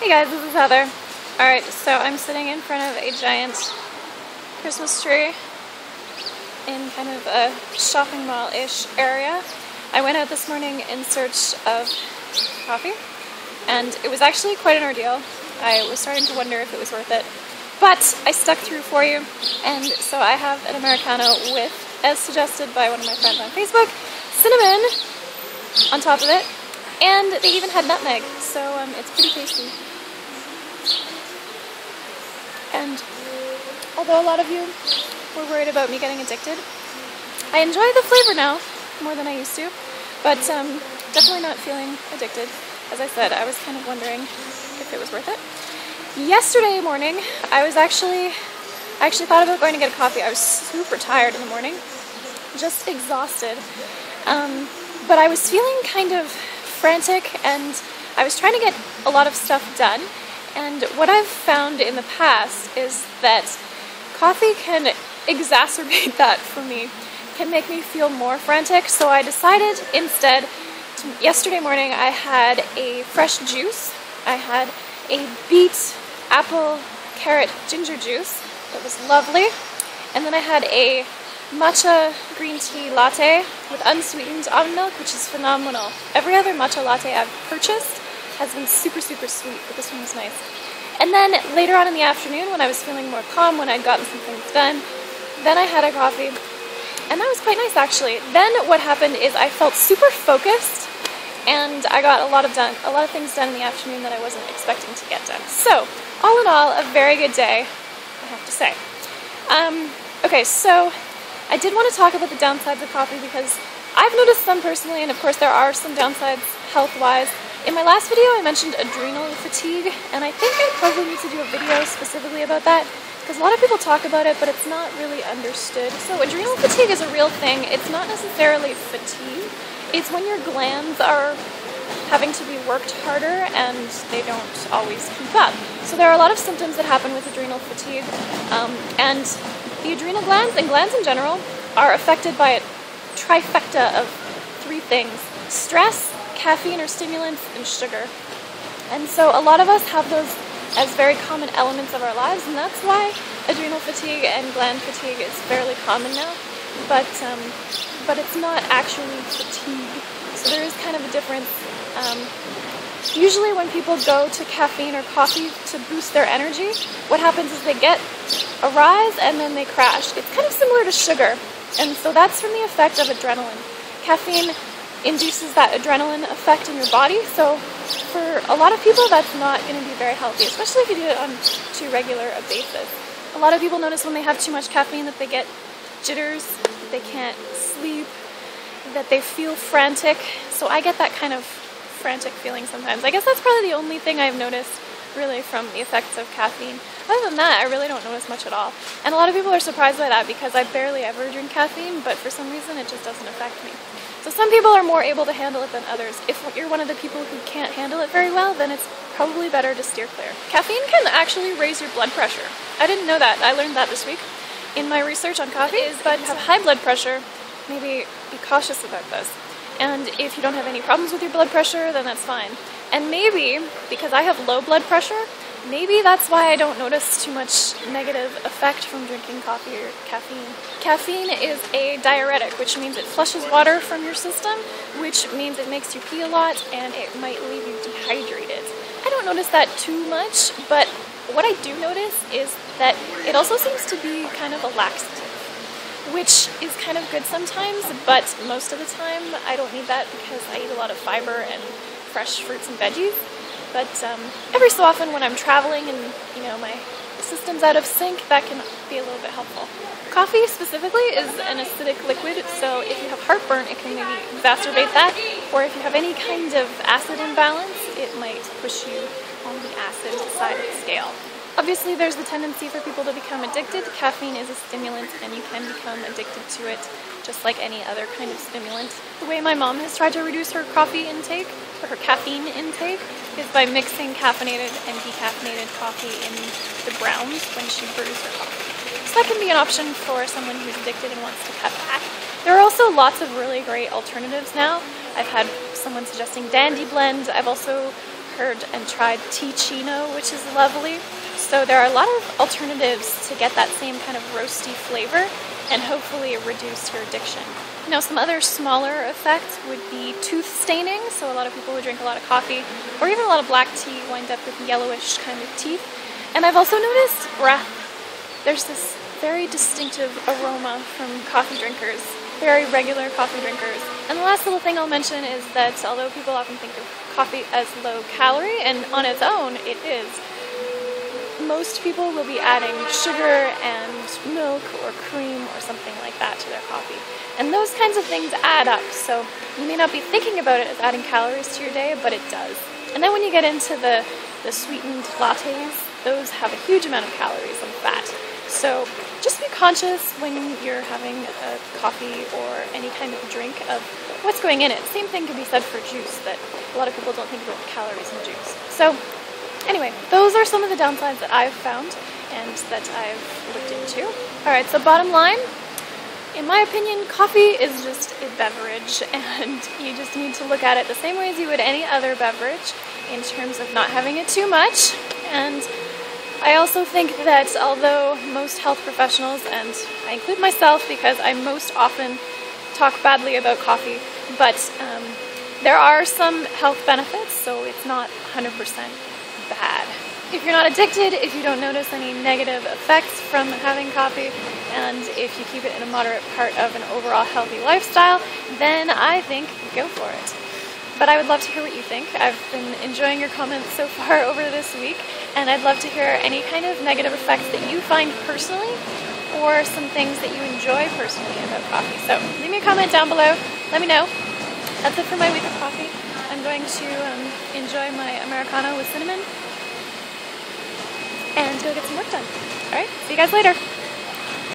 Hey guys, this is Heather. Alright, so I'm sitting in front of a giant Christmas tree in kind of a shopping mall-ish area. I went out this morning in search of coffee, and it was actually quite an ordeal. I was starting to wonder if it was worth it, but I stuck through for you, and so I have an Americano with, as suggested by one of my friends on Facebook, cinnamon on top of it, and they even had nutmeg, so it's pretty tasty. And although a lot of you were worried about me getting addicted, I enjoy the flavor now more than I used to, but definitely not feeling addicted. As I said, I was kind of wondering if it was worth it. Yesterday morning, I actually thought about going to get a coffee. I was super tired in the morning, just exhausted, but I was feeling kind of frantic, and I was trying to get a lot of stuff done. And what I've found in the past is that coffee can exacerbate that for me, can make me feel more frantic. So I decided instead, yesterday morning I had a fresh juice. I had a beet, apple, carrot, ginger juice that was lovely. And then I had a matcha green tea latte with unsweetened almond milk, which is phenomenal. Every other matcha latte I've purchased has been super, super sweet, but this one was nice. And then later on in the afternoon, when I was feeling more calm, when I'd gotten some things done, then I had a coffee, and that was quite nice actually. Then what happened is I felt super focused, and I got a lot of things done in the afternoon that I wasn't expecting to get done. So, all in all, a very good day, I have to say. Okay, so I did want to talk about the downsides of coffee because I've noticed some personally, and of course there are some downsides health-wise. In my last video I mentioned adrenal fatigue, and I think I probably need to do a video specifically about that because a lot of people talk about it, but it's not really understood. So adrenal fatigue is a real thing. It's not necessarily fatigue. It's when your glands are having to be worked harder and they don't always keep up. So there are a lot of symptoms that happen with adrenal fatigue, and the adrenal glands, and glands in general, are affected by a trifecta of three things: stress, caffeine or stimulants, and sugar. And so a lot of us have those as very common elements of our lives, and that's why adrenal fatigue and gland fatigue is fairly common now, but it's not actually fatigue. So there is kind of a difference. Usually when people go to caffeine or coffee to boost their energy, what happens is they get a rise and then they crash. It's kind of similar to sugar, and so that's from the effect of adrenaline. Caffeine induces that adrenaline effect in your body, so for a lot of people that's not going to be very healthy, especially if you do it on too regular a basis. A lot of people notice when they have too much caffeine that they get jitters, that they can't sleep, that they feel frantic. So I get that kind of frantic feeling sometimes. I guess that's probably the only thing I've noticed really from the effects of caffeine. Other than that, I really don't notice much at all. And a lot of people are surprised by that because I barely ever drink caffeine, but for some reason it just doesn't affect me. So some people are more able to handle it than others. If you're one of the people who can't handle it very well, then it's probably better to steer clear. Caffeine can actually raise your blood pressure. I didn't know that. I learned that this week in my research on coffee. But if you have high blood pressure, maybe be cautious about this. And if you don't have any problems with your blood pressure, then that's fine. And maybe, because I have low blood pressure, maybe that's why I don't notice too much negative effect from drinking coffee or caffeine. Caffeine is a diuretic, which means it flushes water from your system, which means it makes you pee a lot and it might leave you dehydrated. I don't notice that too much, but what I do notice is that it also seems to be kind of a laxative, which is kind of good sometimes, but most of the time I don't need that because I eat a lot of fiber and fresh fruits and veggies. But every so often when I'm traveling and, my system's out of sync, that can be a little bit helpful. Coffee specifically is an acidic liquid, so if you have heartburn, it can maybe exacerbate that, or if you have any kind of acid imbalance, it might push you on the acid side of the scale. Obviously, there's the tendency for people to become addicted. Caffeine is a stimulant, and you can become addicted to it just like any other kind of stimulant. The way my mom has tried to reduce her coffee intake, or her caffeine intake, is by mixing caffeinated and decaffeinated coffee in the grounds when she brews her coffee. So that can be an option for someone who's addicted and wants to cut back. There are also lots of really great alternatives now. I've had someone suggesting Dandy Blend. I've also heard and tried tea-chino, which is lovely. So there are a lot of alternatives to get that same kind of roasty flavor and hopefully reduce your addiction. Now, some other smaller effects would be tooth staining. So a lot of people who drink a lot of coffee or even a lot of black tea wind up with yellowish kind of teeth. And I've also noticed breath. There's this very distinctive aroma from coffee drinkers, very regular coffee drinkers. And the last little thing I'll mention is that although people often think of coffee as low calorie, and on its own it is, most people will be adding sugar and milk or cream or something like that to their coffee. And those kinds of things add up, so you may not be thinking about it as adding calories to your day, but it does. And then when you get into the sweetened lattes, those have a huge amount of calories and fat. So just be conscious when you're having a coffee or any kind of drink of what's going in it. Same thing can be said for juice, that a lot of people don't think about the calories in juice. So anyway, those are some of the downsides that I've found and that I've looked into. Alright, so bottom line, in my opinion, coffee is just a beverage, and you just need to look at it the same way as you would any other beverage in terms of not having it too much. And I also think that although most health professionals, and I include myself because I most often talk badly about coffee, but there are some health benefits, so it's not 100% bad. If you're not addicted, if you don't notice any negative effects from having coffee, and if you keep it in a moderate part of an overall healthy lifestyle, then I think go for it. But I would love to hear what you think. I've been enjoying your comments so far over this week, and I'd love to hear any kind of negative effects that you find personally, or some things that you enjoy personally about coffee. So leave me a comment down below. Let me know. That's it for my week of coffee. I'm going to enjoy my Americano with cinnamon and go get some work done. Alright, see you guys later.